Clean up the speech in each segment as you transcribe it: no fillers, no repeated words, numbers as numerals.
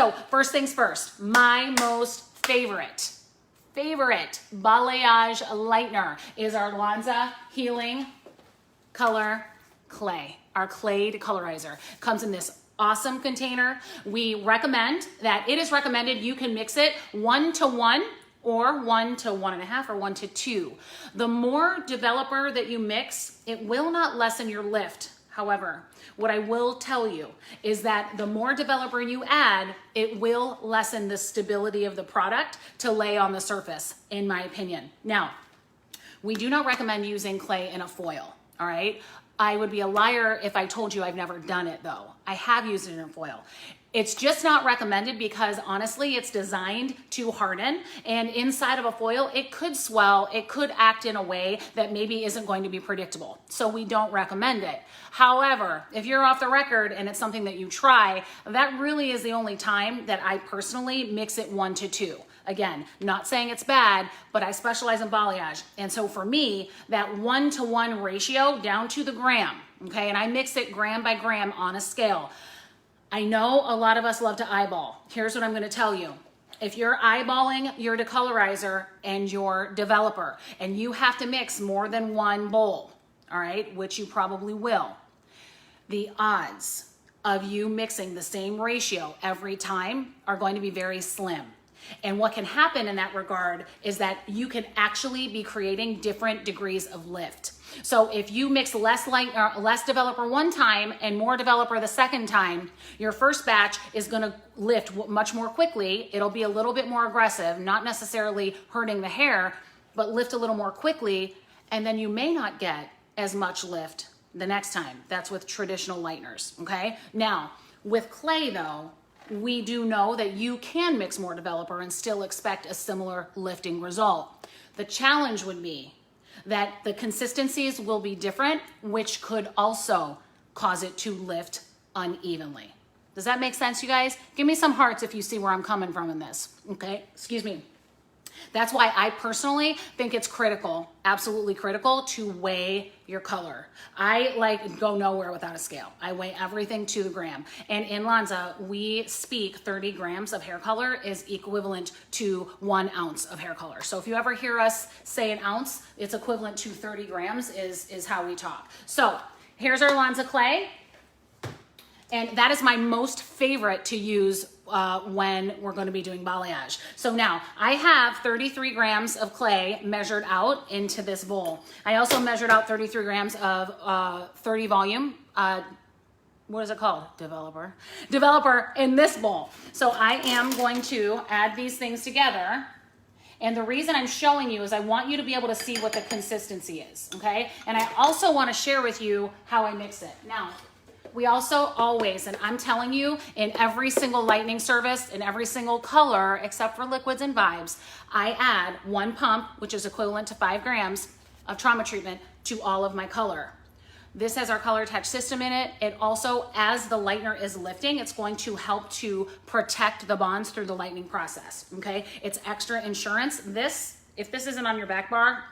So first things first, my most favorite balayage lightener is our Lanza Healing Color Clay, our clayed colorizer. Comes in this awesome container. We recommend that it is recommended you can mix it 1:1 or 1:1.5 or 1:2. The more developer that you mix, it will not lessen your lift. However, what I will tell you is that the more developer you add, it will lessen the stability of the product to lay on the surface, in my opinion. Now, we do not recommend using clay in a foil, all right? I would be a liar if I told you I've never done it though. I have used it in a foil. It's just not recommended because honestly, it's designed to harden, and inside of a foil, it could swell, it could act in a way that maybe isn't going to be predictable. So we don't recommend it. However, if you're off the record and it's something that you try, that really is the only time that I personally mix it 1:2. Again, not saying it's bad, but I specialize in balayage. And so for me, that 1:1 ratio down to the gram, okay? And I mix it gram by gram on a scale. I know a lot of us love to eyeball. Here's what I'm gonna tell you. If you're eyeballing your decolorizer and your developer, and you have to mix more than one bowl, all right, which you probably will, the odds of you mixing the same ratio every time are going to be very slim. And what can happen in that regard is that you can actually be creating different degrees of lift. So if you mix less developer one time and more developer the second time, your first batch is gonna lift much more quickly. It'll be a little bit more aggressive, not necessarily hurting the hair, but lift a little more quickly. And then you may not get as much lift the next time. That's with traditional lighteners, okay? Now, with clay though, we do know that you can mix more developer and still expect a similar lifting result. The challenge would be that the consistencies will be different, which could also cause it to lift unevenly. Does that make sense, you guys? Give me some hearts if you see where I'm coming from in this, okay? Excuse me. That's why I personally think it's critical, absolutely critical, to weigh your color. I go nowhere without a scale. I weigh everything to the gram. And in Lanza, we speak 30 grams of hair color is equivalent to 1 ounce of hair color. So if you ever hear us say an ounce, it's equivalent to 30 grams is how we talk. So here's our Lanza clay. And that is my most favorite to use when we're going to be doing balayage. So now I have 33 grams of clay measured out into this bowl. I also measured out 33 grams of 30 volume, what is it called? Developer in this bowl. So I am going to add these things together. And the reason I'm showing you is I want you to be able to see what the consistency is, okay? And I also want to share with you how I mix it. Now, we also always, and I'm telling you, in every single lightning service, in every single color, except for liquids and vibes, I add 1 pump, which is equivalent to 5 grams of trauma treatment to all of my color. This has our color attach system in it. It also, as the lightener is lifting, it's going to help to protect the bonds through the lightening process, okay? It's extra insurance. If this isn't on your back bar,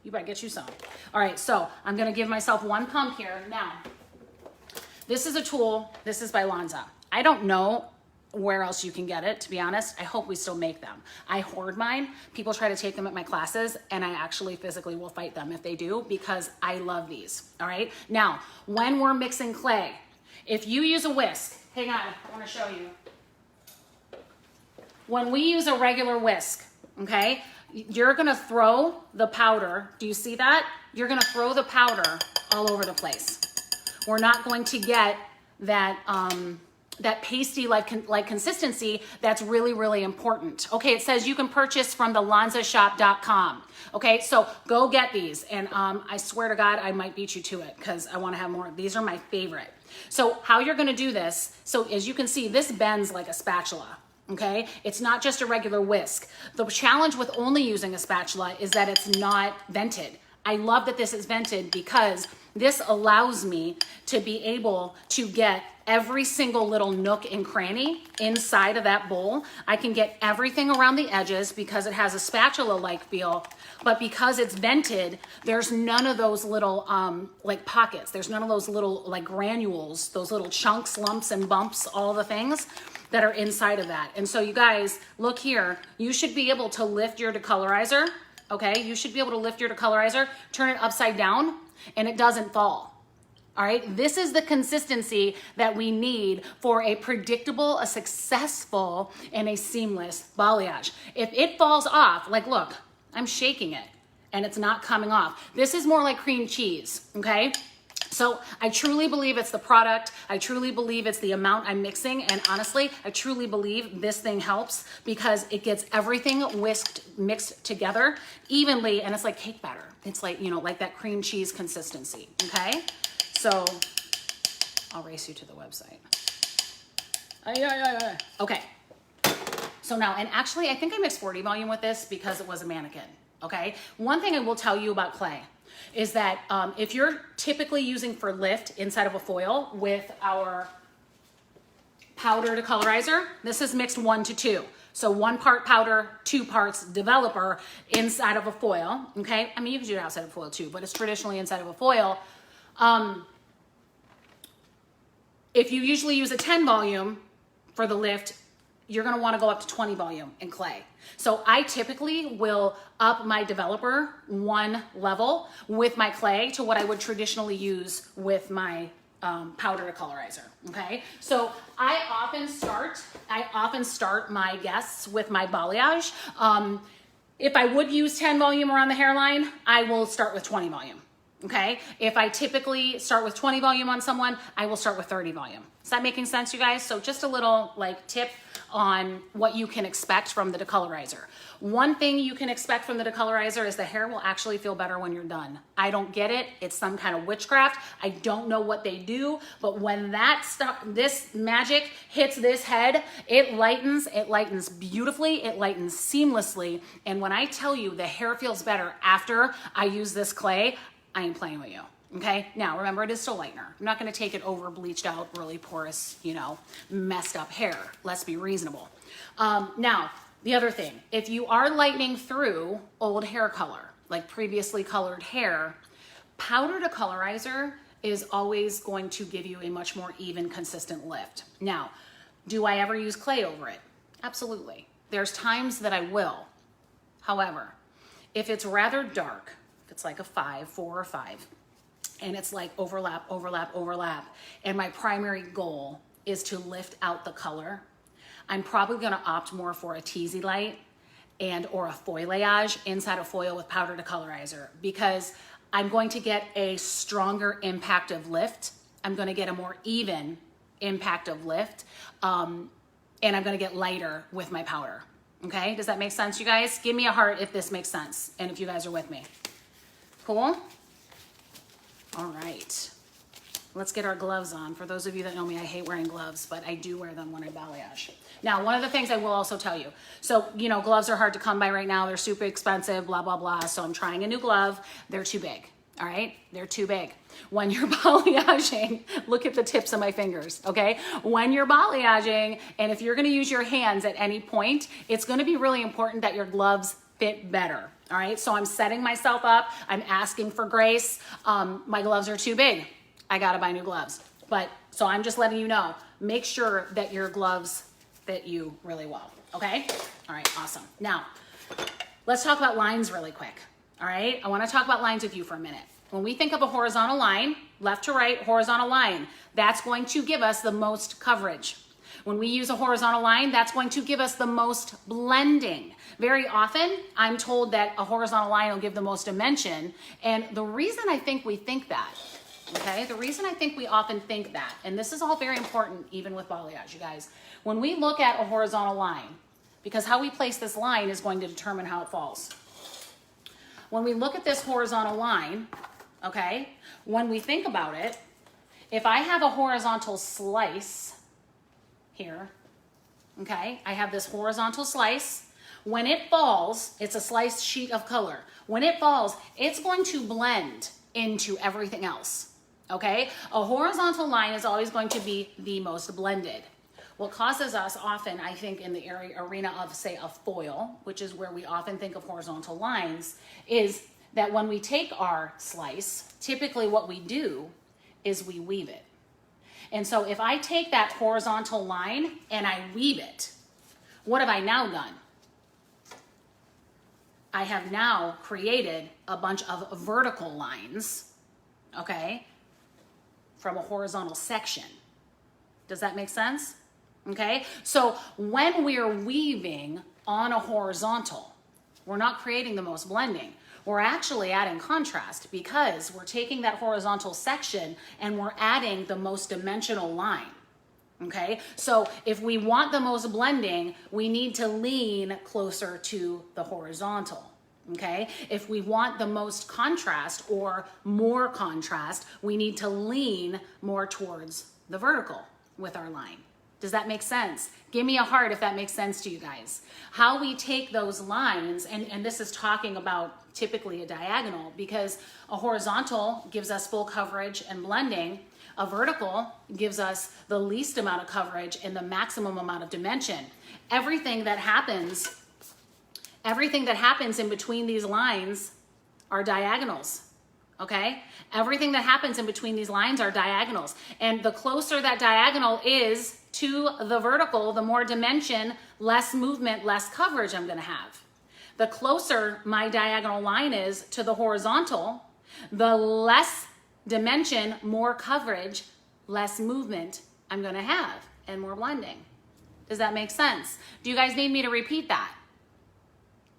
you better get you some. All right, so I'm gonna give myself 1 pump here. Now, this is a tool, this is by Lanza. I don't know where else you can get it, to be honest. I hope we still make them. I hoard mine. People try to take them at my classes, and I actually physically will fight them if they do, because I love these, all right? Now, when we're mixing clay, if you use a whisk, hang on, I wanna show you. When we use a regular whisk, okay, you're gonna throw the powder, do you see that? You're gonna throw the powder all over the place. We're not going to get that that pasty like consistency that's really, really important. Okay, it says you can purchase from the lanzashop.com. Okay, so go get these. And I swear to God, I might beat you to it because I want to have more. These are my favorite. So how you're going to do this, so as you can see, this bends like a spatula. Okay, it's not just a regular whisk. The challenge with only using a spatula is that it's not vented. I love that this is vented because this allows me to be able to get every single little nook and cranny inside of that bowl. I can get everything around the edges because it has a spatula-like feel, but because it's vented, there's none of those little like pockets. There's none of those little like granules, those little chunks, lumps and bumps, all the things. that are inside of that. And so you guys, look here, you should be able to lift your decolorizer, okay? You should be able to lift your decolorizer, turn it upside down, and it doesn't fall. All right, this is the consistency that we need for a predictable, a successful, and a seamless balayage. If it falls off, like look, I'm shaking it and it's not coming off. This is more like cream cheese, okay? So I truly believe it's the product. I truly believe it's the amount I'm mixing. And honestly, I truly believe this thing helps because it gets everything mixed together evenly, and it's like cake batter. It's like, you know, like that cream cheese consistency, okay? So I'll race you to the website. Okay. So now, and actually I think I mixed 40 volume with this because it was a mannequin, okay? One thing I will tell you about clay is that if you're typically using for lift inside of a foil with our powder decolorizer, this is mixed 1 to 2. So 1 part powder, 2 parts developer inside of a foil, okay? I mean, you can do it outside of a foil too, but it's traditionally inside of a foil. If you usually use a 10 volume for the lift, you're gonna wanna go up to 20 volume in clay. So I typically will up my developer 1 level with my clay to what I would traditionally use with my powder decolorizer, okay? So I often start my guests with my balayage. If I would use 10 volume around the hairline, I will start with 20 volume. Okay, if I typically start with 20 volume on someone, I will start with 30 volume. Is that making sense, you guys? So just a little like tip on what you can expect from the decolorizer. One thing you can expect from the decolorizer is the hair will actually feel better when you're done. I don't get it. It's some kind of witchcraft. I don't know what they do, but when that stuff, this magic hits this head, it lightens beautifully, it lightens seamlessly. And when I tell you the hair feels better after I use this clay, I ain't playing with you, okay? Now, remember, it is still lightener. I'm not gonna take it over bleached out, really porous, you know, messed up hair. Let's be reasonable. Now, the other thing, if you are lightening through old hair color, like previously colored hair, powder decolorizer is always going to give you a much more even, consistent lift. Now, do I ever use clay over it? Absolutely. There's times that I will. However, if it's rather dark, it's like a 4 or 5, and it's like overlap, and my primary goal is to lift out the color, I'm probably gonna opt more for a teasy light and or a foilayage inside a foil with powder decolorizer, because I'm going to get a stronger impact of lift. I'm gonna get a more even impact of lift, and I'm gonna get lighter with my powder, okay? Does that make sense, you guys? Give me a heart if this makes sense, and if you guys are with me. Cool? All right. Let's get our gloves on. For those of you that know me, I hate wearing gloves, but I do wear them when I balayage. Now, one of the things I will also tell you, so, you know, gloves are hard to come by right now. They're super expensive, blah, blah, blah. So I'm trying a new glove. They're too big, all right? They're too big. When you're balayaging, look at the tips of my fingers, okay? When you're balayaging, and if you're gonna use your hands at any point, it's gonna be really important that your gloves fit better. All right, so I'm setting myself up. I'm asking for grace. My gloves are too big. I gotta buy new gloves. But so I'm just letting you know, make sure that your gloves fit you really well, okay? All right, awesome. Now, let's talk about lines really quick, all right? I wanna talk about lines with you for a minute. When we think of a horizontal line, left to right, horizontal line, that's going to give us the most coverage. When we use a horizontal line, that's going to give us the most blending. Very often, I'm told that a horizontal line will give the most dimension, and the reason I think we think that, okay, the reason I think we often think that, and this is all very important even with balayage, you guys, when we look at a horizontal line, because how we place this line is going to determine how it falls. When we look at this horizontal line, okay, when we think about it, if I have a horizontal slice here, okay, I have this horizontal slice. When it falls, it's a sliced sheet of color. When it falls, it's going to blend into everything else, okay? A horizontal line is always going to be the most blended. What causes us often, I think, in the arena of, say, a foil, which is where we often think of horizontal lines, is that when we take our slice, typically what we do is we weave it. And so if I take that horizontal line and I weave it, what have I now done? I have now created a bunch of vertical lines, okay, from a horizontal section. Does that make sense? Okay, so when we're weaving on a horizontal, we're not creating the most blending. We're actually adding contrast because we're taking that horizontal section and we're adding the most dimensional line. Okay, so if we want the most blending, we need to lean closer to the horizontal. Okay, if we want the most contrast or more contrast, we need to lean more towards the vertical with our line. Does that make sense? Give me a heart if that makes sense to you guys. How we take those lines, and this is talking about typically a diagonal, because a horizontal gives us full coverage and blending. A vertical gives us the least amount of coverage and the maximum amount of dimension. Everything that happens in between these lines are diagonals, okay? Everything that happens in between these lines are diagonals. And the closer that diagonal is to the vertical, the more dimension, less movement, less coverage I'm gonna have. The closer my diagonal line is to the horizontal, the less dimension, more coverage, less movement I'm gonna have, and more blending. Does that make sense? Do you guys need me to repeat that?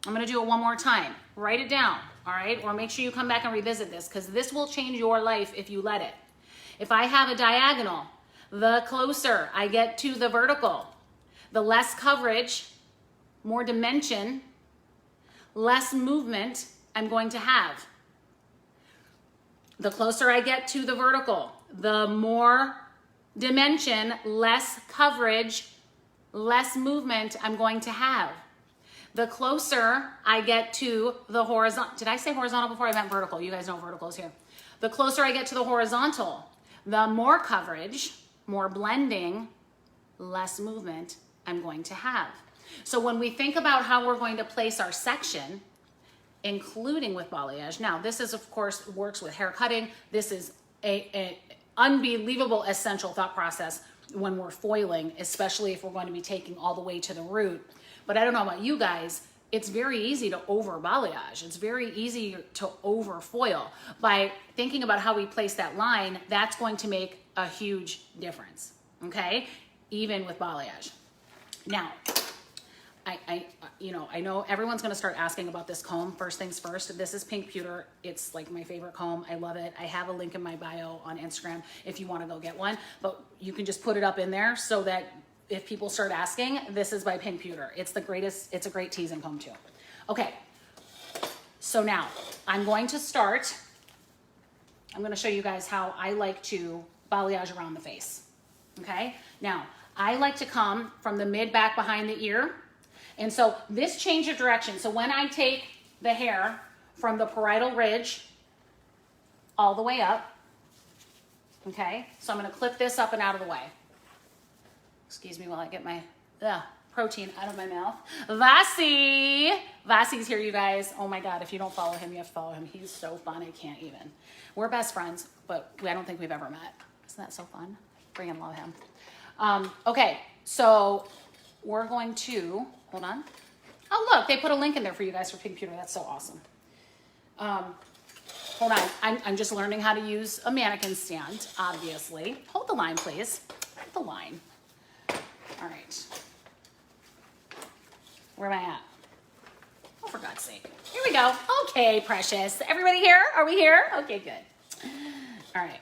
I'm gonna do it one more time. Write it down, all right? Or make sure you come back and revisit this, because this will change your life if you let it. If I have a diagonal, the closer I get to the vertical, the less coverage, more dimension, less movement I'm going to have. The closer I get to the vertical, the more dimension, less coverage, less movement I'm going to have. The closer I get to the horizontal, did I say horizontal before I meant vertical? You guys know vertical is here. The closer I get to the horizontal, the more coverage, more blending, less movement I'm going to have. So when we think about how we're going to place our section, including with balayage, now this is of course works with hair cutting. This is a unbelievable essential thought process when we're foiling, especially if we're going to be taking all the way to the root. But I don't know about you guys, it's very easy to over balayage. It's very easy to over foil. By thinking about how we place that line, that's going to make a huge difference, okay? Even with balayage. Now, I know everyone's gonna start asking about this comb. First things first, this is pink pewter. It's like my favorite comb. I love it. I have a link in my bio on Instagram if you wanna go get one, but you can just put it up in there so that if people start asking, this is by Pink Pewter. It's the greatest, it's a great teasing comb too. Okay, so now I'm going to show you guys how I like to balayage around the face, okay? Now, I like to come from the mid back behind the ear. And so this change of direction, so when I take the hair from the parietal ridge all the way up, okay? So I'm gonna clip this up and out of the way. Excuse me while I get my protein out of my mouth. Vasi's here, you guys. Oh my God, if you don't follow him, you have to follow him. He's so fun, I can't even. We're best friends, but I don't think we've ever met. Isn't that so fun? Freaking love him. Okay, so we're going to, hold on. Oh look, they put a link in there for you guys for Pink Pewter. That's so awesome. Hold on, I'm just learning how to use a mannequin stand, obviously. Hold the line, please. Hold the line. All right. Where am I at? Oh, for God's sake. Here we go. Okay, precious. Everybody here? Are we here? Okay, good. All right.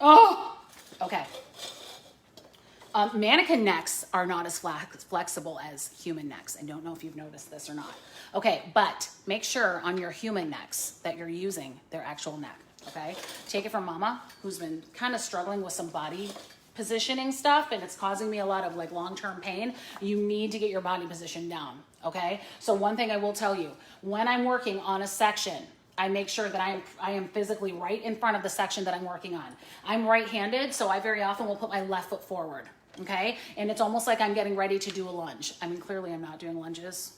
Oh, okay. Mannequin necks are not as flexible as human necks. I don't know if you've noticed this or not. Okay, but make sure on your human necks that you're using their actual neck, okay? Take it from Mama, who's been kind of struggling with some body positioning stuff, and it's causing me a lot of like long-term pain. You need to get your body position down, okay? So one thing I will tell you, when I'm working on a section, I make sure that I am physically right in front of the section that I'm working on. I'm right-handed, so I very often will put my left foot forward, okay? And it's almost like I'm getting ready to do a lunge. I mean, clearly I'm not doing lunges,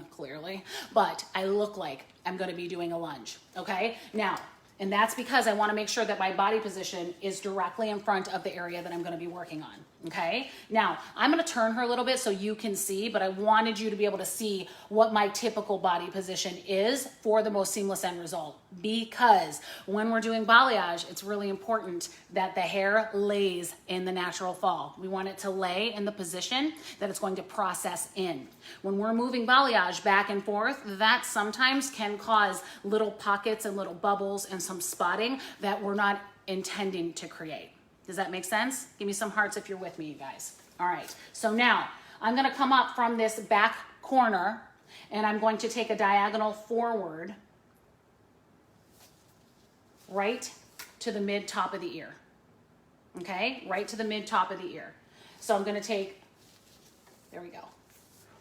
clearly, but I look like I'm gonna be doing a lunge, okay? Now, And that's because I want to make sure that my body position is directly in front of the area that I'm going to be working on. Okay. Now I'm going to turn her a little bit so you can see, but I wanted you to be able to see what my typical body position is for the most seamless end result. Because when we're doing balayage, it's really important that the hair lays in the natural fall. We want it to lay in the position that it's going to process in. When we're moving balayage back and forth, that sometimes can cause little pockets and little bubbles and some spotting that we're not intending to create. Does that make sense? Give me some hearts if you're with me, you guys. All right, so now I'm gonna come up from this back corner and I'm going to take a diagonal forward right to the mid top of the ear. Okay, right to the mid top of the ear. So I'm gonna take, there we go,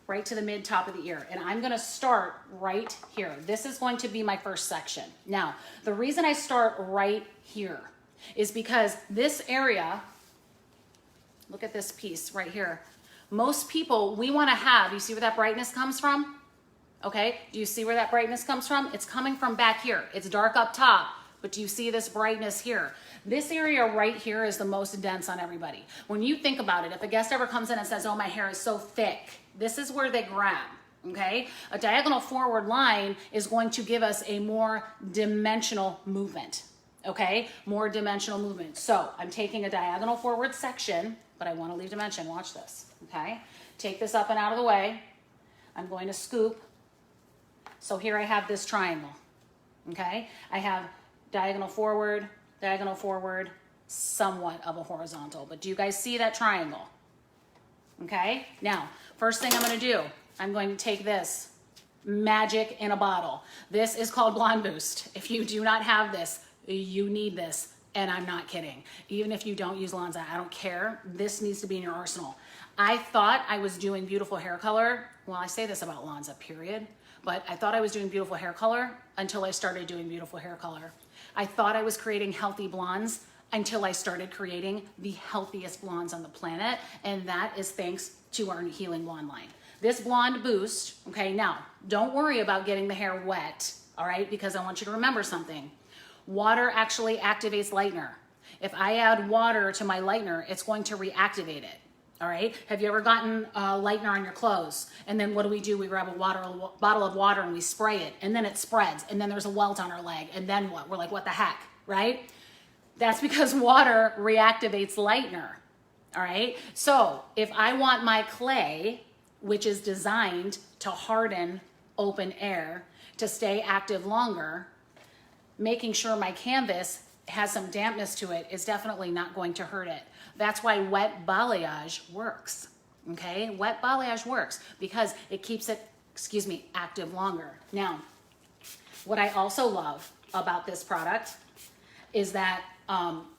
right to the mid top of the ear. And I'm gonna start right here. This is going to be my first section. Now, the reason I start right here is because this area, look at this piece right here. Most people, we wanna have, you see where that brightness comes from? Okay, do you see where that brightness comes from? It's coming from back here. It's dark up top, but do you see this brightness here? This area right here is the most dense on everybody. When you think about it, if a guest ever comes in and says, oh, my hair is so thick, this is where they grab, okay? A diagonal forward line is going to give us a more dimensional movement, okay? More dimensional movement. So I'm taking a diagonal forward section, but I want to leave dimension. Watch this, okay? Take this up and out of the way. I'm going to scoop. So here I have this triangle, okay? I have diagonal forward, somewhat of a horizontal. But do you guys see that triangle? Okay? Now, first thing I'm going to do, I'm going to take this magic in a bottle. This is called Blonde Boost. If you do not have this, you need this. And I'm not kidding. Even if you don't use Lanza, I don't care. This needs to be in your arsenal. I thought I was doing beautiful hair color. Well, I say this about Lanza, period. But I thought I was doing beautiful hair color until I started doing beautiful hair color. I thought I was creating healthy blondes until I started creating the healthiest blondes on the planet. And that is thanks to our Healing Blonde line. This Blonde Boost, okay, now don't worry about getting the hair wet, all right? Because I want you to remember something. Water actually activates lightener. If I add water to my lightener, it's going to reactivate it. All right. Have you ever gotten lightener on your clothes? And then what do? We grab a bottle of water and we spray it, and then it spreads, and then there's a welt on our leg, and then what? We're like, what the heck, right? That's because water reactivates lightener. All right. So if I want my clay, which is designed to harden open air, to stay active longer, making sure my canvas has some dampness to it is definitely not going to hurt it. That's why wet balayage works, okay? Wet balayage works because it keeps it, active longer. Now, what I also love about this product is that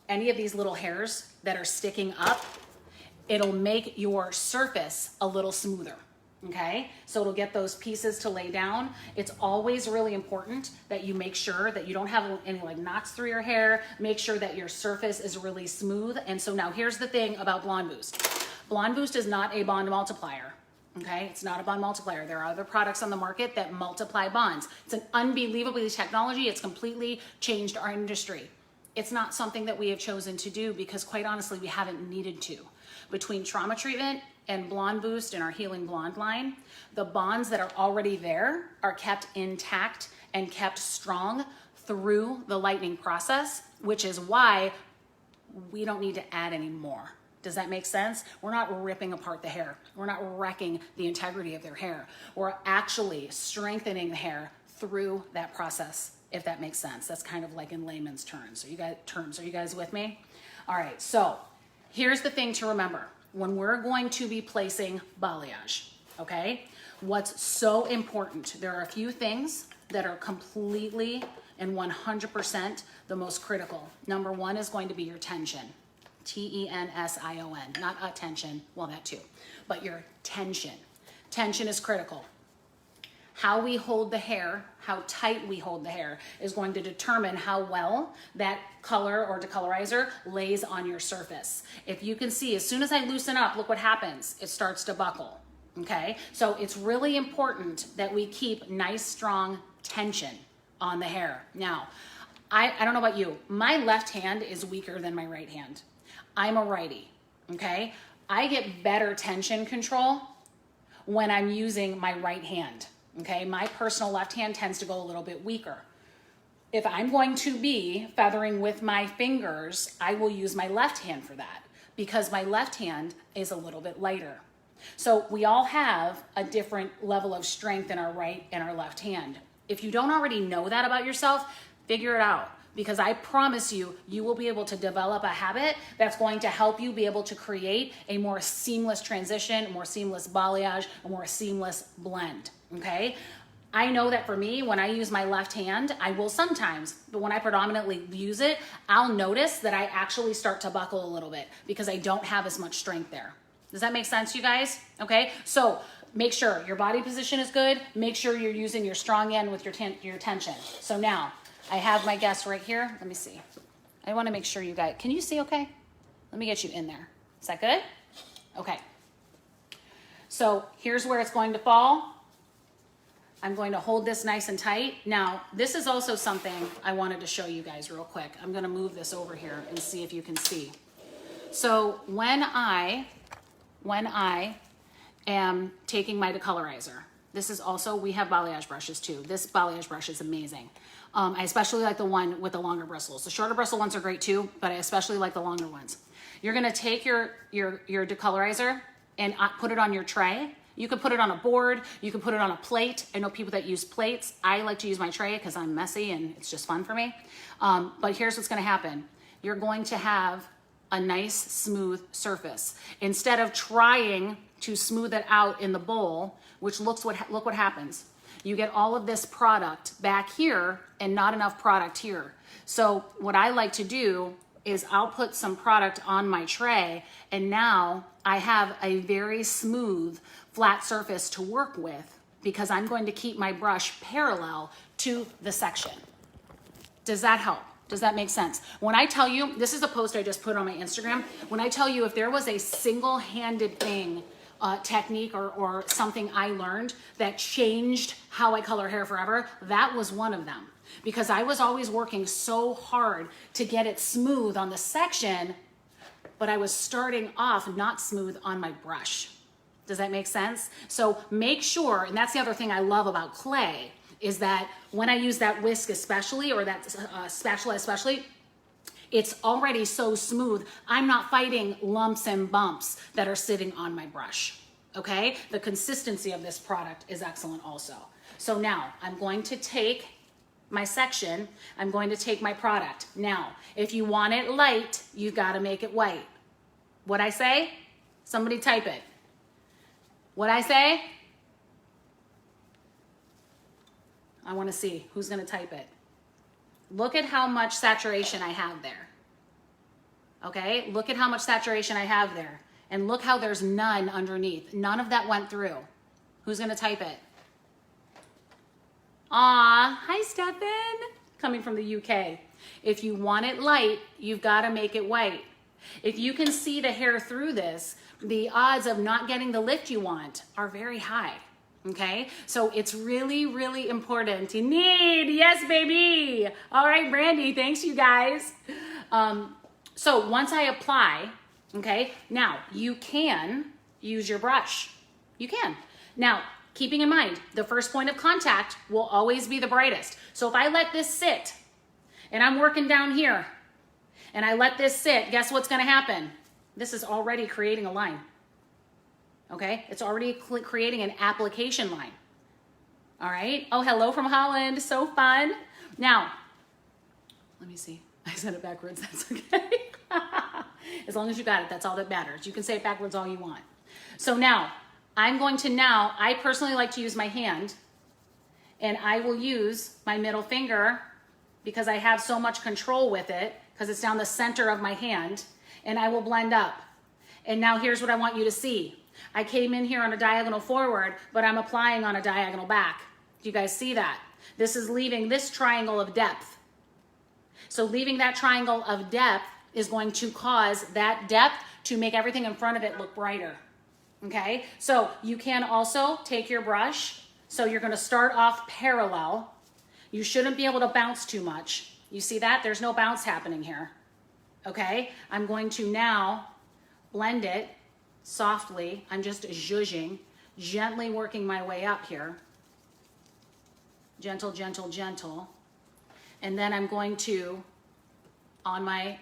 any of these little hairs that are sticking up, it'll make your surface a little smoother. Okay, so it'll get those pieces to lay down. It's always really important that you make sure that you don't have any like knots through your hair. Make sure that your surface is really smooth. And so now here's the thing about Blonde Boost. Blonde Boost is not a bond multiplier. Okay, it's not a bond multiplier. There are other products on the market that multiply bonds. It's an unbelievably technology. It's completely changed our industry. It's not something that we have chosen to do because quite honestly, we haven't needed to. Between trauma treatment and Blonde Boost and our Healing Blonde line, the bonds that are already there are kept intact and kept strong through the lightening process, which is why we don't need to add any more. Does that make sense? We're not ripping apart the hair. We're not wrecking the integrity of their hair. We're actually strengthening the hair through that process, if that makes sense. That's kind of like in layman's terms. Are you guys with me? All right, so here's the thing to remember. When we're going to be placing balayage, okay? What's so important, there are a few things that are completely and 100% the most critical. Number one is going to be your tension. T-E-N-S-I-O-N, not attention, well that too, but your tension. Tension is critical. How we hold the hair, how tight we hold the hair is going to determine how well that color or decolorizer lays on your surface. If you can see, as soon as I loosen up, look what happens. It starts to buckle, okay? So it's really important that we keep nice, strong tension on the hair. Now, I don't know about you, my left hand is weaker than my right hand. I'm a righty, okay? I get better tension control when I'm using my right hand, okay? My personal left hand tends to go a little bit weaker. If I'm going to be feathering with my fingers, I will use my left hand for that because my left hand is a little bit lighter. So we all have a different level of strength in our right and our left hand. If you don't already know that about yourself, figure it out, because I promise you, you will be able to develop a habit that's going to help you be able to create a more seamless transition, a more seamless balayage, a more seamless blend, okay? I know that for me, when I use my left hand, I will sometimes, but when I predominantly use it, I'll notice that I actually start to buckle a little bit because I don't have as much strength there. Does that make sense, you guys? Okay, so make sure your body position is good. Make sure you're using your strong end with your tension. So now, I have my guest right here. Let me see. I want to make sure you guys, can you see okay? Let me get you in there. Is that good? Okay. So here's where it's going to fall. I'm going to hold this nice and tight. Now, this is also something I wanted to show you guys real quick. I'm going to move this over here and see if you can see. So when I am taking my decolorizer, this is also, we have balayage brushes too. This balayage brush is amazing. I especially like the one with the longer bristles. The shorter bristle ones are great too, but I especially like the longer ones. You're gonna take your decolorizer and put it on your tray. You can put it on a board, you can put it on a plate. I know people that use plates. I like to use my tray because I'm messy and it's just fun for me. But here's what's gonna happen. You're going to have a nice smooth surface. Instead of trying to smooth it out in the bowl, which look what happens. You get all of this product back here and not enough product here. So what I like to do is I'll put some product on my tray, and now I have a very smooth, flat surface to work with because I'm going to keep my brush parallel to the section. Does that help? Does that make sense? When I tell you, this is a post I just put on my Instagram. When I tell you if there was a single-handed thing, technique or something I learned that changed how I color hair forever, that was one of them. Because I was always working so hard to get it smooth on the section, but I was starting off not smooth on my brush. Does that make sense? So make sure, and that's the other thing I love about clay, is that when I use that whisk especially, or that spatula especially, it's already so smooth, I'm not fighting lumps and bumps that are sitting on my brush, okay? The consistency of this product is excellent also. So now I'm going to take my section, I'm going to take my product. Now, if you want it light, you've got to make it white. What'd I say? Somebody type it. What'd I say? I want to see who's going to type it. Look at how much saturation I have there. Okay, look at how much saturation I have there. And look how there's none underneath. None of that went through. Who's gonna type it? Aw, hi Stefan, coming from the UK. If you want it light, you've gotta make it white. If you can see the hair through this, the odds of not getting the lift you want are very high. Okay, so it's really, really important. You need, yes, baby. All right, Brandy, thanks you guys. So once I apply, okay, now you can use your brush. You can. Now, keeping in mind, the first point of contact will always be the brightest. So if I let this sit and I'm working down here and I let this sit, guess what's gonna happen? This is already creating a line. Okay, it's already creating an application line. All right. Oh, hello from Holland. So fun. Now, let me see. I said it backwards. That's okay. As long as you got it, that's all that matters. You can say it backwards all you want. So now, I personally like to use my hand, and I will use my middle finger because I have so much control with it because it's down the center of my hand, and I will blend up. And now here's what I want you to see. I came in here on a diagonal forward, but I'm applying on a diagonal back. Do you guys see that? This is leaving this triangle of depth. So leaving that triangle of depth is going to cause that depth to make everything in front of it look brighter. Okay? So you can also take your brush. So you're going to start off parallel. You shouldn't be able to bounce too much. You see that? There's no bounce happening here. Okay, I'm going to now blend it softly. I'm just zhuzhing, gently working my way up here. Gentle, gentle, gentle. And then I'm going to, on my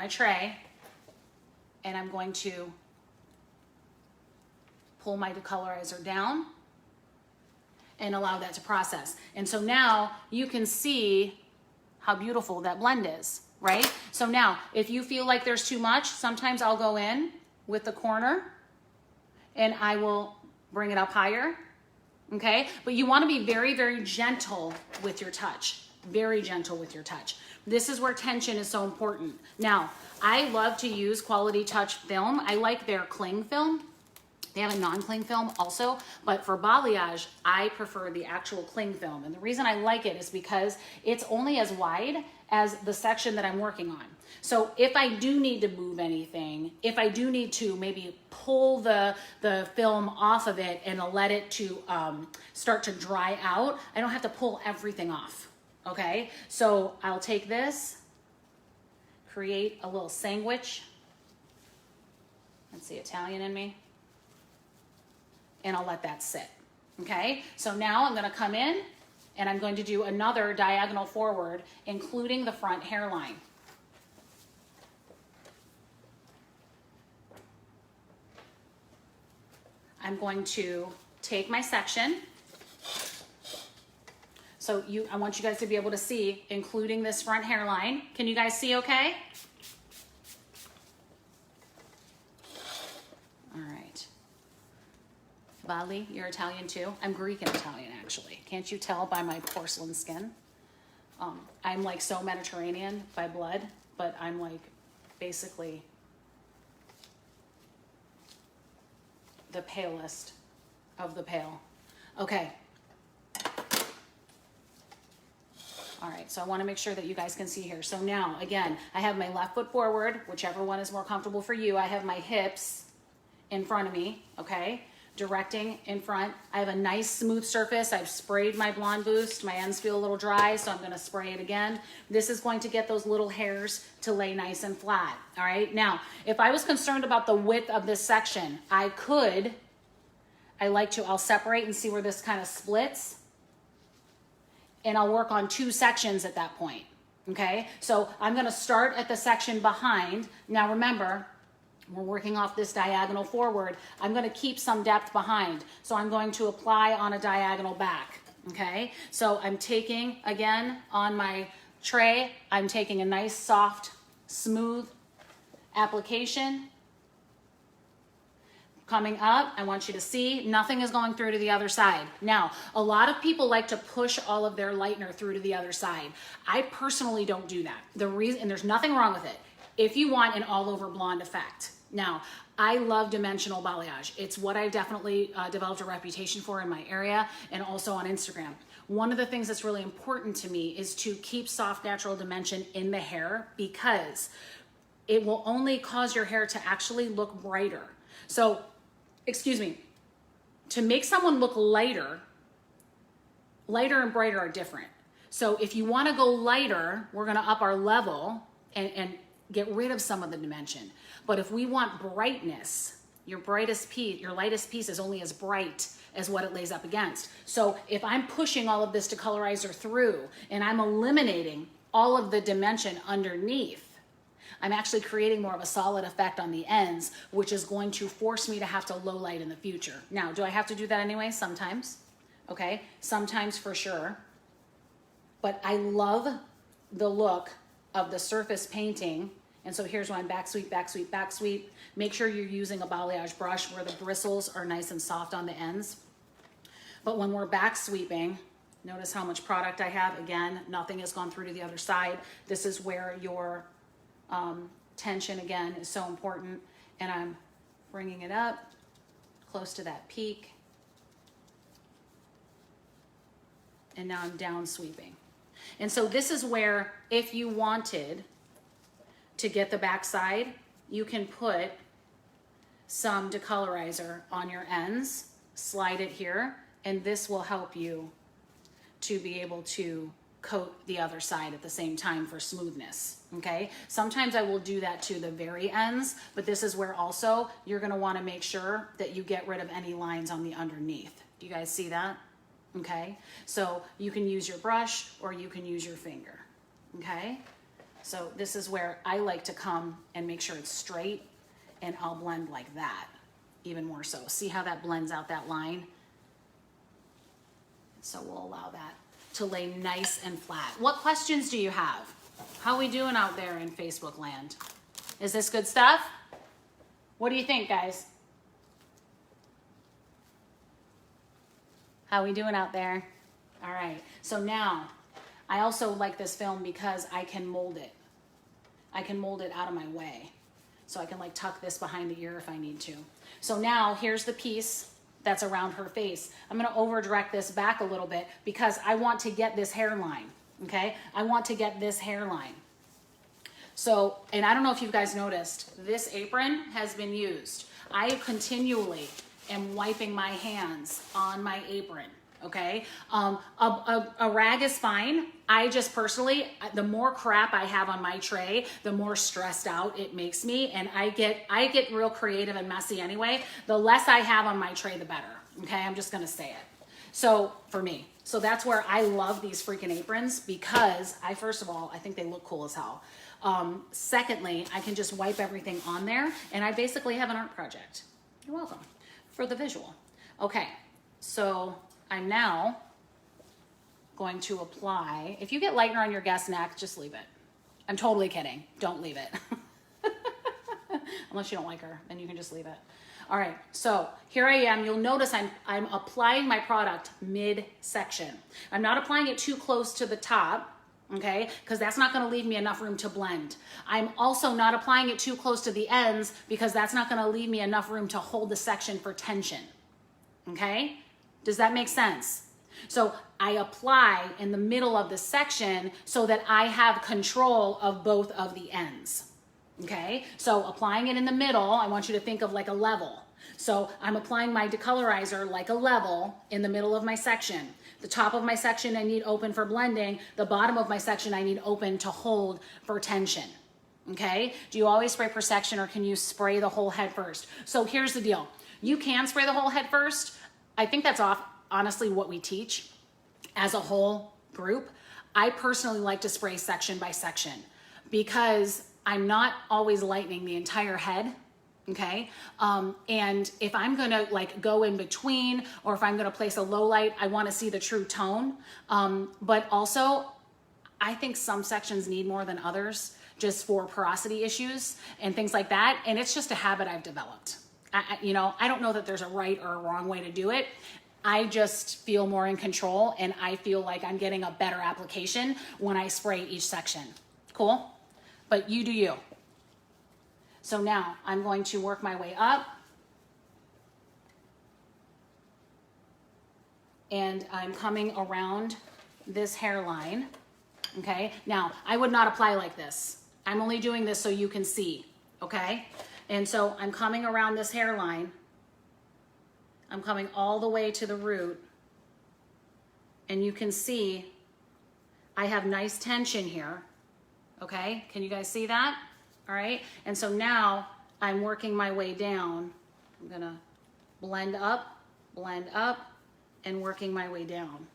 tray, and I'm going to pull my decolorizer down and allow that to process. And so now you can see how beautiful that blend is, right? So now, if you feel like there's too much, sometimes I'll go in with the corner and I will bring it up higher, okay? But you wanna be very, very gentle with your touch, very gentle with your touch. This is where tension is so important. Now, I love to use Quality Touch film. I like their cling film. They have a non-cling film also, but for balayage, I prefer the actual cling film. And the reason I like it is because it's only as wide as the section that I'm working on. So if I do need to move anything, if I do need to maybe pull the film off of it and let it to start to dry out, I don't have to pull everything off, okay? So I'll take this, create a little sandwich. That's the Italian in me. And I'll let that sit, okay? So now I'm gonna come in and I'm going to do another diagonal forward, including the front hairline. I'm going to take my section. So I want you guys to be able to see, including this front hairline. Can you guys see okay? All right. Bali, you're Italian too? I'm Greek and Italian actually. Can't you tell by my porcelain skin? I'm like so Mediterranean by blood, but I'm like basically the palest of the pale. Okay. All right, so I wanna make sure that you guys can see here. So now, again, I have my left foot forward, whichever one is more comfortable for you. I have my hips in front of me, okay? Directing in front. I have a nice smooth surface. I've sprayed my Blonde Boost. My ends feel a little dry, so I'm gonna spray it again. This is going to get those little hairs to lay nice and flat, all right? Now, if I was concerned about the width of this section, I'll separate and see where this kind of splits, and I'll work on two sections at that point, okay? So I'm gonna start at the section behind. Now remember, we're working off this diagonal forward. I'm gonna keep some depth behind. So I'm going to apply on a diagonal back, okay? So I'm taking, again, on my tray, I'm taking a nice, soft, smooth application. Coming up, I want you to see, nothing is going through to the other side. Now, a lot of people like to push all of their lightener through to the other side. I personally don't do that. And there's nothing wrong with it, if you want an all-over blonde effect. Now, I love dimensional balayage. It's what I definitely developed a reputation for in my area and also on Instagram. One of the things that's really important to me is to keep soft, natural dimension in the hair, because it will only cause your hair to actually look brighter. So, excuse me, to make someone look lighter and brighter are different. So if you wanna go lighter, we're gonna up our level and get rid of some of the dimension. But if we want brightness, your lightest piece is only as bright as what it lays up against. So if I'm pushing all of this decolorizer through and I'm eliminating all of the dimension underneath, I'm actually creating more of a solid effect on the ends, which is going to force me to have to low light in the future. Now, do I have to do that anyway? Sometimes, okay? Sometimes for sure. But I love the look of the surface painting. And so here's why I'm back sweep, back sweep, back sweep. Make sure you're using a balayage brush where the bristles are nice and soft on the ends. But when we're back sweeping, notice how much product I have. Again, nothing has gone through to the other side. This is where your tension again is so important, and I'm bringing it up close to that peak, and now I'm down sweeping. And so this is where, if you wanted to get the back side, you can put some decolorizer on your ends, slide it here, and this will help you to be able to coat the other side at the same time for smoothness, okay? Sometimes I will do that to the very ends, but this is where also you're gonna wanna make sure that you get rid of any lines on the underneath. Do you guys see that? Okay, so you can use your brush or you can use your finger, okay? So this is where I like to come and make sure it's straight, and I'll blend like that, even more so. See how that blends out that line? So we'll allow that to lay nice and flat. What questions do you have? How are we doing out there in Facebook land? Is this good stuff? What do you think, guys? How are we doing out there? All right, so now I also like this film because I can mold it. I can mold it out of my way. So I can like tuck this behind the ear if I need to. So now here's the piece that's around her face. I'm gonna over direct this back a little bit because I want to get this hairline, okay? I want to get this hairline. So, and I don't know if you guys noticed, this apron has been used. I continually am wiping my hands on my apron, okay? A rag is fine. I just personally, the more crap I have on my tray, the more stressed out it makes me, and I get real creative and messy anyway. The less I have on my tray, the better, okay? I'm just gonna say it. So, for me. So that's where I love these freaking aprons because first of all, I think they look cool as hell. Secondly, I can just wipe everything on there, and I basically have an art project. You're welcome for the visual. Okay, so I'm now going to apply. If you get lightener on your guest neck, just leave it. I'm totally kidding. Don't leave it. Unless you don't like her, then you can just leave it. All right, so here I am. You'll notice I'm applying my product mid-section. I'm not applying it too close to the top, okay? Because that's not gonna leave me enough room to blend. I'm also not applying it too close to the ends because that's not gonna leave me enough room to hold the section for tension, okay? Does that make sense? So I apply in the middle of the section so that I have control of both of the ends. Okay, so applying it in the middle, I want you to think of like a level. So I'm applying my decolorizer like a level in the middle of my section. The top of my section I need open for blending. The bottom of my section I need open to hold for tension. Okay, do you always spray per section or can you spray the whole head first? So here's the deal. You can spray the whole head first. I think that's honestly what we teach as a whole group. I personally like to spray section by section because I'm not always lightening the entire head, okay? And if I'm gonna like go in between or if I'm gonna place a low light, I wanna see the true tone. But also, I think some sections need more than others just for porosity issues and things like that. And it's just a habit I've developed. I don't know that there's a right or a wrong way to do it. I just feel more in control and I feel like I'm getting a better application when I spray each section. Cool? But you do you. So now I'm going to work my way up. And I'm coming around this hairline. Okay? Now, I would not apply like this. I'm only doing this so you can see. Okay? And so I'm coming around this hairline. I'm coming all the way to the root. And you can see I have nice tension here. Okay, can you guys see that? All right, and so now I'm working my way down. I'm gonna blend up, and working my way down.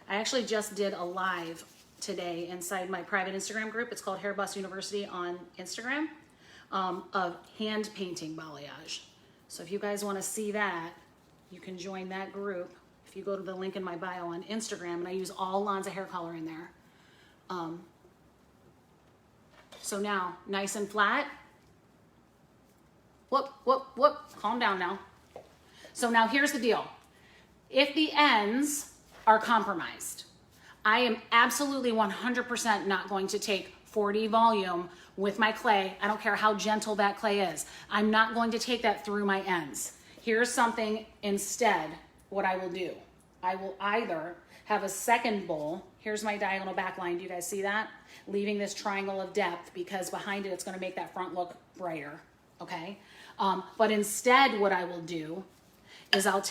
I actually just did a live today inside my private Instagram group. It's called Hair Bust University on Instagram, of hand painting balayage. So if you guys wanna see that, you can join that group. If you go to the link in my bio on Instagram, and I use all Lanza hair color in there. So now, nice and flat. Whoop, whoop, whoop, calm down now. So now here's the deal. If the ends are compromised, I am absolutely 100% not going to take 40 volume with my clay. I don't care how gentle that clay is. I'm not going to take that through my ends. Here's something instead, what I will do. I will either have a second bowl. Here's my diagonal back line. Do you guys see that? Leaving this triangle of depth because behind it, it's gonna make that front look brighter, okay? But instead what I will do is I'll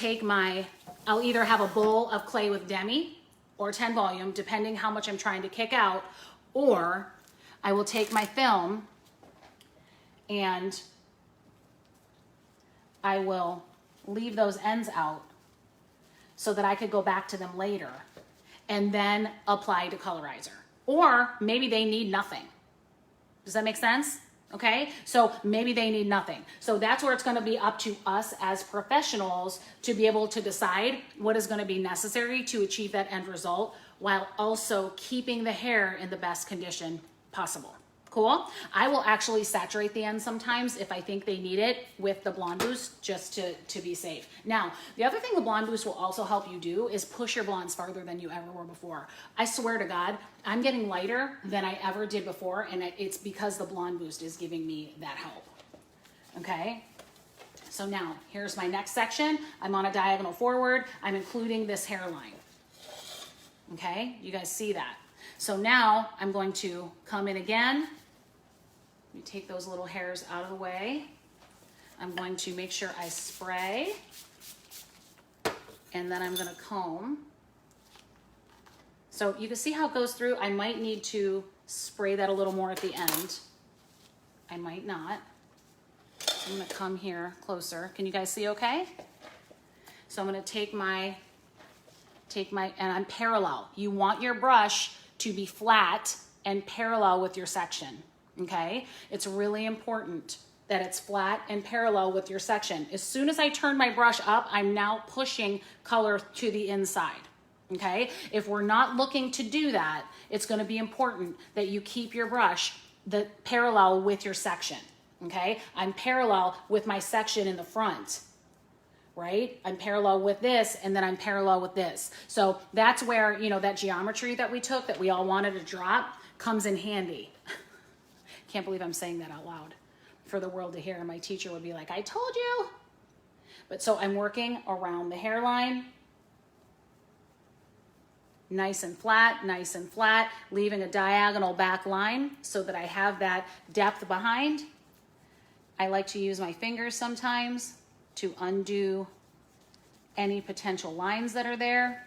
either have a bowl of clay with demi or 10 volume, depending how much I'm trying to kick out, or I will take my film and I will leave those ends out so that I could go back to them later and then apply decolorizer. Or maybe they need nothing. Does that make sense? Okay, so maybe they need nothing. So that's where it's going to be up to us as professionals to be able to decide what is going to be necessary to achieve that end result while also keeping the hair in the best condition possible. Cool. I will actually saturate the ends sometimes if I think they need it with the Blonde Boost just to be safe. Now, the other thing the Blonde Boost will also help you do is push your blondes farther than you ever were before. I swear to God, I'm getting lighter than I ever did before, and it's because the Blonde Boost is giving me that help. Okay? So now, here's my next section. I'm on a diagonal forward. I'm including this hairline. Okay? You guys see that? So now, I'm going to come in again. Let me take those little hairs out of the way. I'm going to make sure I spray, and then I'm going to comb. So you can see how it goes through. I might need to spray that a little more at the end. I might not. So I'm going to come here closer. Can you guys see okay? So I'm going to take my, and I'm parallel. You want your brush to be flat and parallel with your section. Okay, it's really important that it's flat and parallel with your section. As soon as I turn my brush up, I'm now pushing color to the inside. Okay, if we're not looking to do that, it's going to be important that you keep your brush parallel with your section. Okay, I'm parallel with my section in the front. Right? I'm parallel with this, and then I'm parallel with this. So that's where, you know, that geometry that we took that we all wanted to drop comes in handy. Can't believe I'm saying that out loud for the world to hear. My teacher would be like, I told you. But so I'm working around the hairline. Nice and flat, leaving a diagonal back line so that I have that depth behind. I like to use my fingers sometimes to undo any potential lines that are there.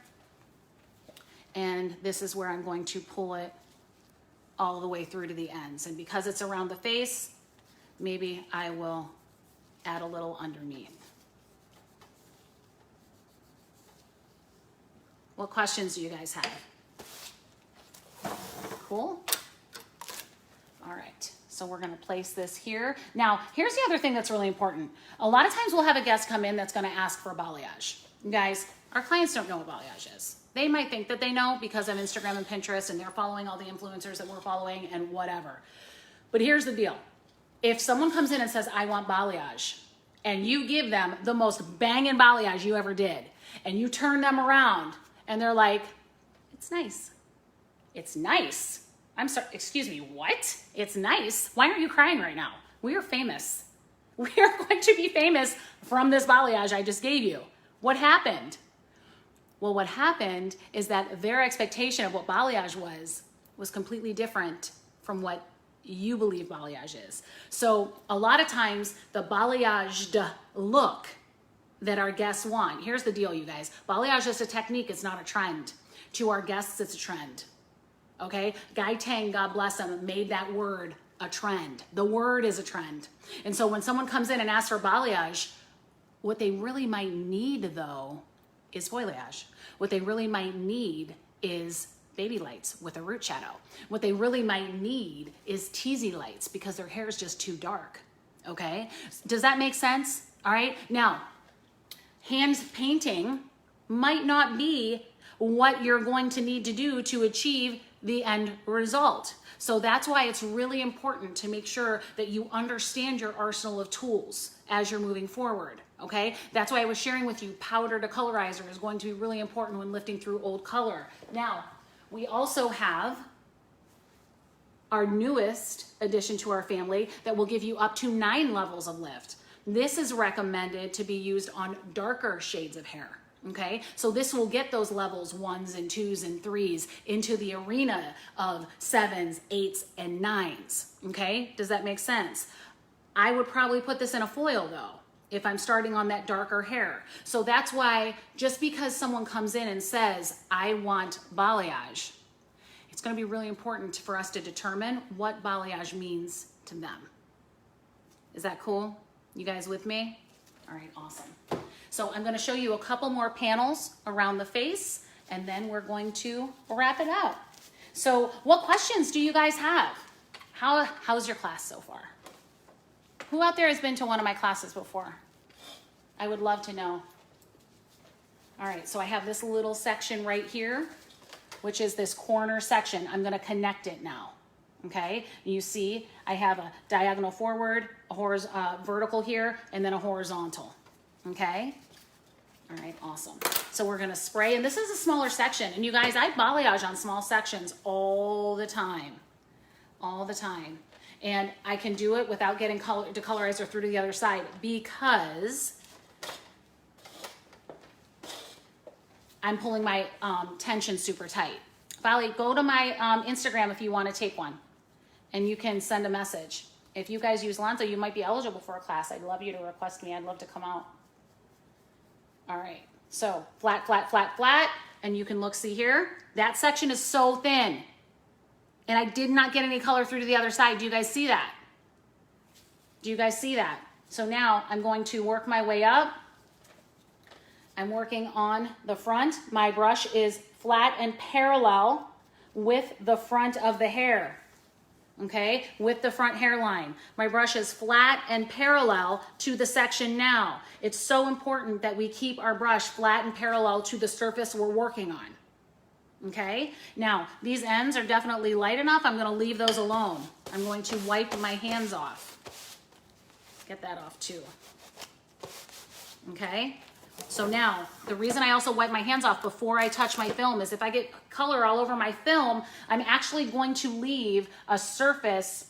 And this is where I'm going to pull it all the way through to the ends. And because it's around the face, maybe I will add a little underneath. What questions do you guys have? Cool. All right. So we're going to place this here. Now, here's the other thing that's really important. A lot of times we'll have a guest come in that's going to ask for balayage. You guys, our clients don't know what balayage is. They might think that they know because of Instagram and Pinterest, and they're following all the influencers that we're following and whatever. But here's the deal. If someone comes in and says, I want balayage, and you give them the most banging balayage you ever did, and you turn them around, and they're like, it's nice. It's nice. I'm sorry, excuse me, what? It's nice. Why aren't you crying right now? We are famous. We are going to be famous from this balayage I just gave you. What happened? Well, what happened is that their expectation of what balayage was completely different from what you believe balayage is. So a lot of times the balayaged look that our guests want, here's the deal, you guys. Balayage is a technique, it's not a trend. To our guests, it's a trend. Okay? Guy Tang, God bless him, made that word a trend. The word is a trend. And so when someone comes in and asks for balayage, what they really might need though is foliage. What they really might need is baby lights with a root shadow. What they really might need is teasy lights because their hair is just too dark. Okay? Does that make sense? All right? Now, hand painting might not be what you're going to need to do to achieve the end result. So that's why it's really important to make sure that you understand your arsenal of tools as you're moving forward. Okay, that's why I was sharing with you powder decolorizer is going to be really important when lifting through old color. Now, we also have our newest addition to our family that will give you up to 9 levels of lift. This is recommended to be used on darker shades of hair. Okay, so this will get those levels 1s and 2s and 3s into the arena of 7s, 8s, and 9s. Okay, does that make sense? I would probably put this in a foil though. if I'm starting on that darker hair. So that's why just because someone comes in and says, I want balayage, it's going to be really important for us to determine what balayage means to them. Is that cool? You guys with me? All right, awesome. So I'm going to show you a couple more panels around the face, and then we're going to wrap it up. So what questions do you guys have? How's your class so far? Who out there has been to one of my classes before? I would love to know. All right, so I have this little section right here, which is this corner section. I'm going to connect it now. Okay, you see I have a diagonal forward, a vertical here, and then a horizontal. Okay, all right, awesome. So we're going to spray, and this is a smaller section. And you guys, I balayage on small sections all the time. And I can do it without getting decolorizer through to the other side because I'm pulling my tension super tight. Bali, go to my Instagram if you want to take one, and you can send a message. If you guys use Lanza, you might be eligible for a class. I'd love you to request me. I'd love to come out. All right, so flat, flat, flat, flat, and you can look, see here, that section is so thin, and I did not get any color through to the other side. Do you guys see that? Do you guys see that? So now I'm going to work my way up. I'm working on the front. My brush is flat and parallel with the front of the hair. Okay, with the front hairline. My brush is flat and parallel to the section now. It's so important that we keep our brush flat and parallel to the surface we're working on. Okay, now these ends are definitely light enough. I'm gonna leave those alone. I'm going to wipe my hands off. Get that off too. Okay. So now, the reason I also wipe my hands off before I touch my film is if I get color all over my film, I'm actually going to leave a surface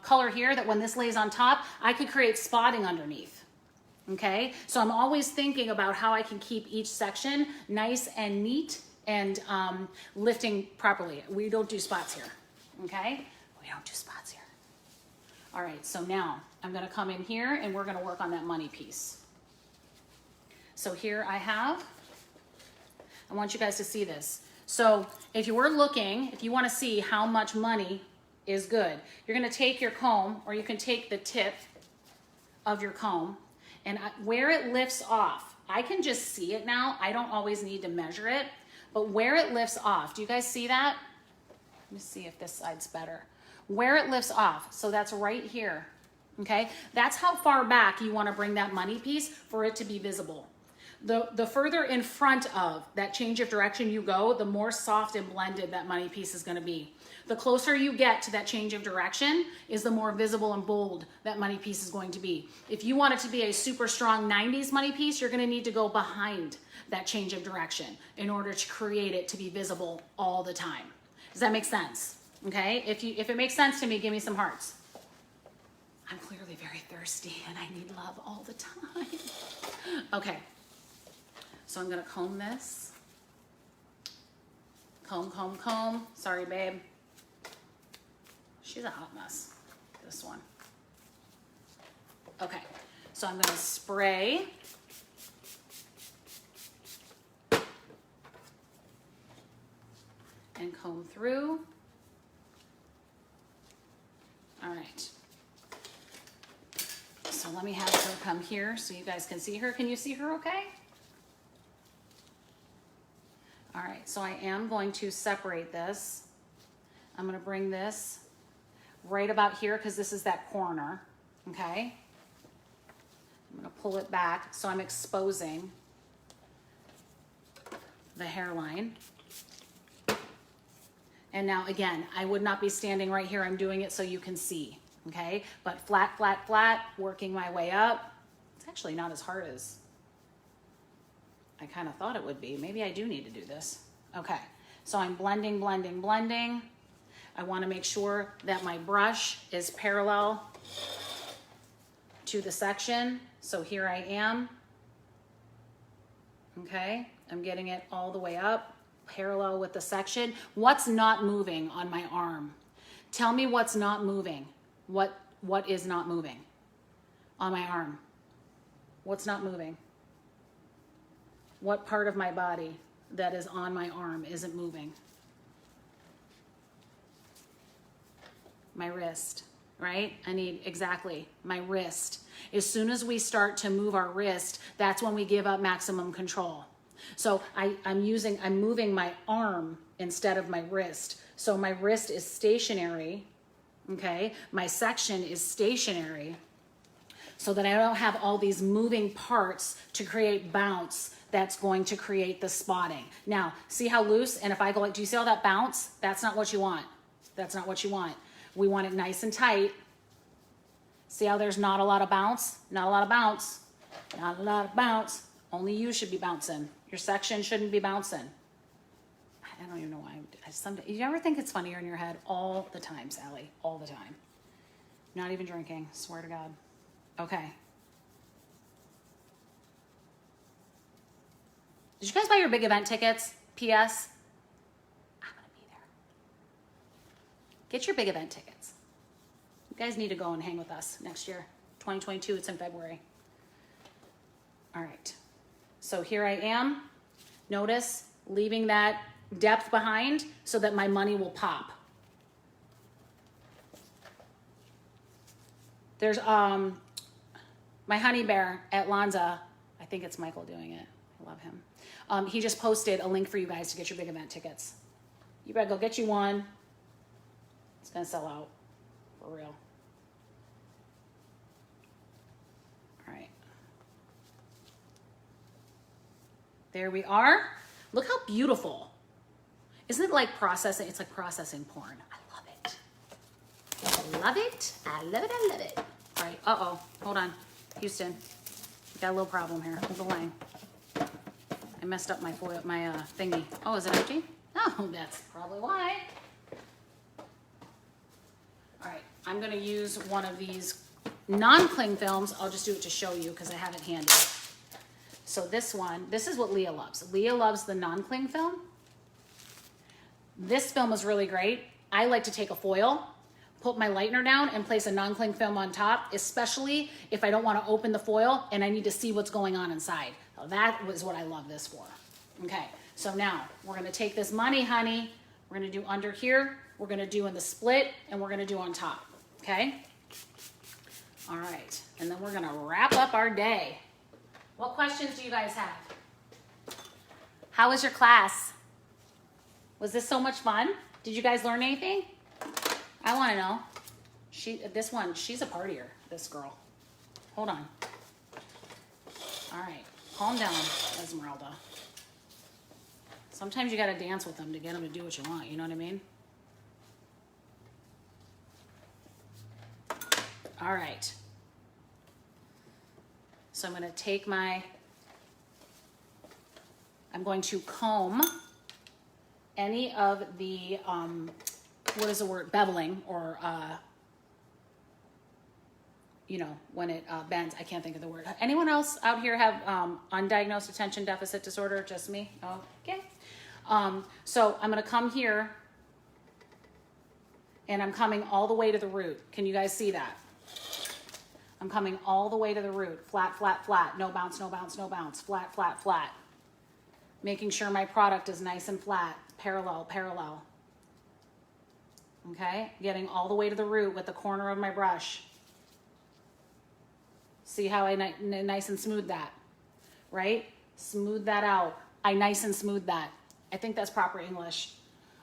color here that when this lays on top, I could create spotting underneath. Okay, so I'm always thinking about how I can keep each section nice and neat and lifting properly. We don't do spots here, okay? We don't do spots here. All right, so now I'm gonna come in here and we're gonna work on that money piece. So here I want you guys to see this. So if you were looking, if you want to see how much money is good, you're going to take your comb, or you can take the tip of your comb, and where it lifts off, I can just see it now. I don't always need to measure it, but where it lifts off, do you guys see that? Let me see if this side's better. Where it lifts off, so that's right here, okay? That's how far back you want to bring that money piece for it to be visible. The further in front of that change of direction you go, the more soft and blended that money piece is going to be. The closer you get to that change of direction is the more visible and bold that money piece is going to be. If you want it to be a super strong 90s money piece, you're going to need to go behind that change of direction in order to create it to be visible all the time. Does that make sense? Okay, if it makes sense to me, give me some hearts. I'm clearly very thirsty and I need love all the time. Okay. So I'm gonna comb this. Comb, comb, comb. Sorry, babe. She's a hot mess, this one. Okay, so I'm gonna spray. And comb through. All right. So let me have her come here so you guys can see her. Can you see her okay? All right, so I am going to separate this. I'm gonna bring this right about here because this is that corner, okay? I'm gonna pull it back so I'm exposing the hairline. And now again, I would not be standing right here. I'm doing it so you can see, okay? But flat, flat, flat, working my way up. It's actually not as hard as I kind of thought it would be. Maybe I do need to do this. Okay, so I'm blending, blending, blending. I want to make sure that my brush is parallel to the section. So here I am. Okay, I'm getting it all the way up, parallel with the section. What's not moving on my arm? Tell me what's not moving. What is not moving on my arm? What's not moving? What part of my body that is on my arm isn't moving? My wrist, right? I need exactly my wrist. As soon as we start to move our wrist, that's when we give up maximum control. So I'm moving my arm instead of my wrist. So my wrist is stationary, okay? My section is stationary, so that I don't have all these moving parts to create bounce that's going to create the spotting. Now, see how loose? And if I go like, do you see all that bounce? That's not what you want. That's not what you want. We want it nice and tight. See how there's not a lot of bounce? Not a lot of bounce. Not a lot of bounce. Only you should be bouncing. Your section shouldn't be bouncing. I don't even know why. You ever think it's funnier in your head? All the time, Sally. All the time. Not even drinking. Swear to God. Okay. Did you guys buy your big event tickets? P.S. I'm going to be there. Get your big event tickets. You guys need to go and hang with us next year. 2022, it's in February. All right. So here I am. Notice leaving that depth behind so that my money will pop. There's my honey bear at Lanza. I think it's Michael doing it. I love him. He just posted a link for you guys to get your big event tickets. You better go get you one. It's gonna sell out for real. All right. There we are. Look how beautiful. Isn't it like processing? It's like processing porn. I love it. I love it. I love it. I love it. All right. Uh-oh. Hold on. Houston. We got a little problem here. Hold the line. I messed up my foil, my thingy. Oh, is it empty? Oh, that's probably why. All right. I'm going to use one of these non-cling films. I'll just do it to show you because I have it handy. So this one, this is what Leah loves. Leah loves the non-cling film. This film is really great. I like to take a foil, put my lightener down, and place a non-cling film on top, especially if I don't want to open the foil and I need to see what's going on inside. So that was what I love this for. Okay, so now we're going to take this money, honey. We're going to do under here. We're going to do in the split, and we're going to do on top. Okay? All right, and then we're going to wrap up our day. What questions do you guys have? How was your class? Was this so much fun? Did you guys learn anything? I want to know. She's a partier, this girl. Hold on. All right, calm down, Esmeralda. Sometimes you got to dance with them to get them to do what you want, you know what I mean? All right. So I'm going to take I'm going to comb any of the, what is the word, beveling, or, you know, when it bends. I can't think of the word. Anyone else out here have undiagnosed attention deficit disorder? Just me? Okay. So I'm going to come here, and I'm coming all the way to the root. Can you guys see that? I'm coming all the way to the root. Flat, flat, flat. No bounce, no bounce, no bounce. Flat, flat, flat. Making sure my product is nice and flat. Parallel, parallel. Okay? Getting all the way to the root with the corner of my brush. See how I nice and smooth that? Right? Smooth that out. I nice and smooth that. I think that's proper English.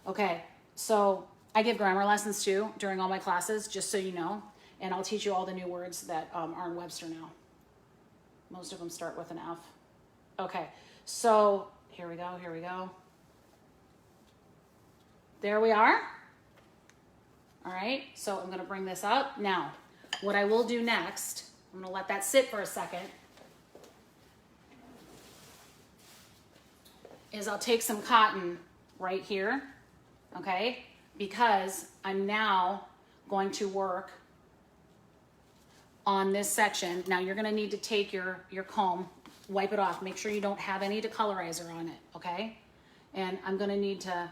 Okay, so I give grammar lessons too during all my classes, just so you know. And I'll teach you all the new words that are in Webster now. Most of them start with an F. Okay, so here we go, here we go. There we are. All right, so I'm gonna bring this up. Now, what I will do next, I'm gonna let that sit for a second, is I'll take some cotton right here, okay? Because I'm now going to work on this section. Now you're gonna need to take your comb, wipe it off, make sure you don't have any decolorizer on it, okay? And I'm gonna need to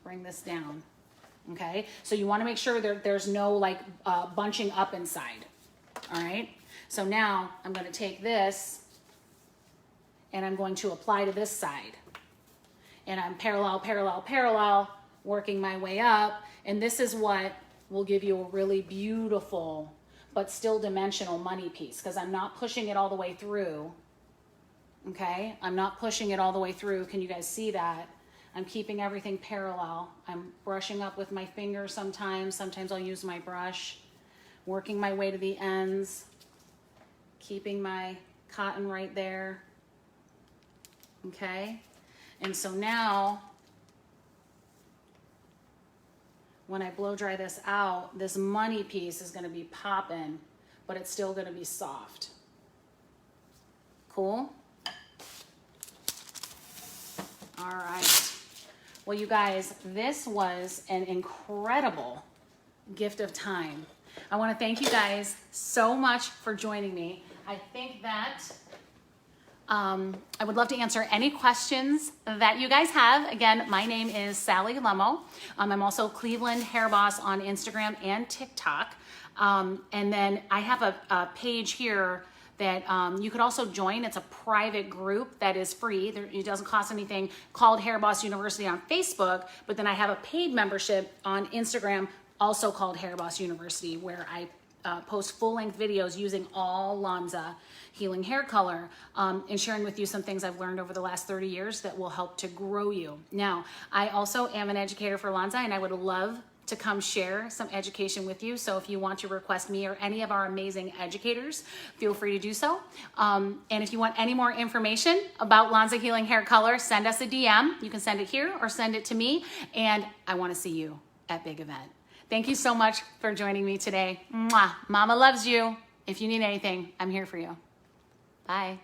bring this down, okay? So you wanna make sure there's no like bunching up inside, All right. So now I'm going to take this and I'm going to apply to this side. And I'm parallel, parallel, parallel, working my way up. And this is what will give you a really beautiful, but still dimensional money piece, because I'm not pushing it all the way through. Okay, I'm not pushing it all the way through. Can you guys see that? I'm keeping everything parallel. I'm brushing up with my finger sometimes. Sometimes I'll use my brush, working my way to the ends, keeping my cotton right there. Okay, and so now when I blow dry this out, this money piece is going to be popping, but it's still going to be soft. Cool? All right. Well, you guys, this was an incredible gift of time. I want to thank you guys so much for joining me. I think that I would love to answer any questions that you guys have. Again, my name is Sally Lemo. I'm also Cleveland Hair Boss on Instagram and TikTok. And then I have a page here that you could also join. It's a private group that is free. It doesn't cost anything, called Hair Boss University on Facebook. But then I have a paid membership on Instagram, also called Hair Boss University, where I post full-length videos using all Lanza healing hair color, and sharing with you some things I've learned over the last 30 years that will help to grow you. Now, I also am an educator for Lanza, and I would love to come share some education with you. So if you want to request me or any of our amazing educators, feel free to do so. And if you want any more information about Lanza healing hair color, send us a DM. You can send it here or send it to me, and I want to see you at Big Event. Thank you so much for joining me today. Mwah. Mama loves you. If you need anything, I'm here for you. Bye.